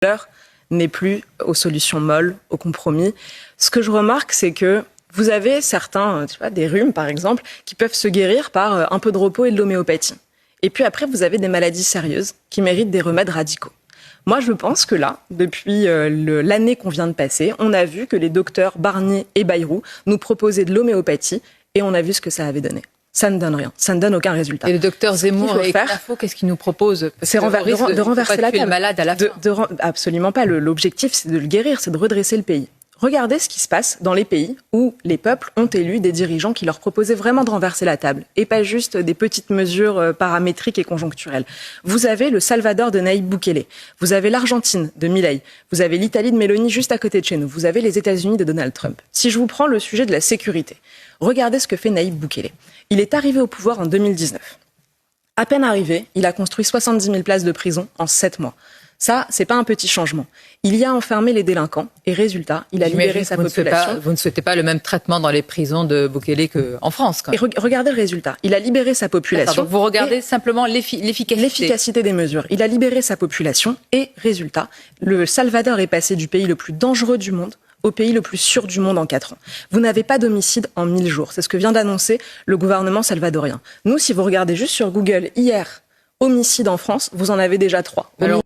l'heure n'est plus aux solutions molles, aux compromis. Ce que je remarque, c'est que vous avez certains, des rhumes par exemple, qui peuvent se guérir par un peu de repos et de l'homéopathie. Et puis après, vous avez des maladies sérieuses qui méritent des remèdes radicaux. Moi, je pense que là, depuis l'année qu'on vient de passer, on a vu que les docteurs Barnier et Bayrou nous proposaient de l'homéopathie et on a vu ce que ça avait donné. Ça ne donne rien, ça ne donne aucun résultat. Et le docteur Zemmour et Info, qu'est-ce qu'il nous propose? C'est de renverser la table. Malade à la fin. Absolument pas. L'objectif, c'est de le guérir, c'est de redresser le pays. Regardez ce qui se passe dans les pays où les peuples ont élu des dirigeants qui leur proposaient vraiment de renverser la table et pas juste des petites mesures paramétriques et conjoncturelles. Vous avez le Salvador de Nayib Bukele, vous avez l'Argentine de Milei, vous avez l'Italie de Meloni juste à côté de chez nous, vous avez les États-Unis de Donald Trump. Si je vous prends le sujet de la sécurité, regardez ce que fait Nayib Bukele. Il est arrivé au pouvoir en 2019. À peine arrivé, il a construit 70 000 places de prison en 7 mois. Ça, c'est pas un petit changement. Il y a enfermé les délinquants et résultat, il a libéré sa population. Vous ne souhaitez pas le même traitement dans les prisons de Bukele qu'en France, quand même. Et regardez le résultat. Il a libéré sa population. Donc vous regardez simplement l'efficacité. L'efficacité des mesures. Il a libéré sa population et résultat, le Salvador est passé du pays le plus dangereux du monde au pays le plus sûr du monde en 4 ans. Vous n'avez pas d'homicide en 1000 jours. C'est ce que vient d'annoncer le gouvernement salvadorien. Nous, si vous regardez juste sur Google hier, homicide en France, vous en avez déjà 3.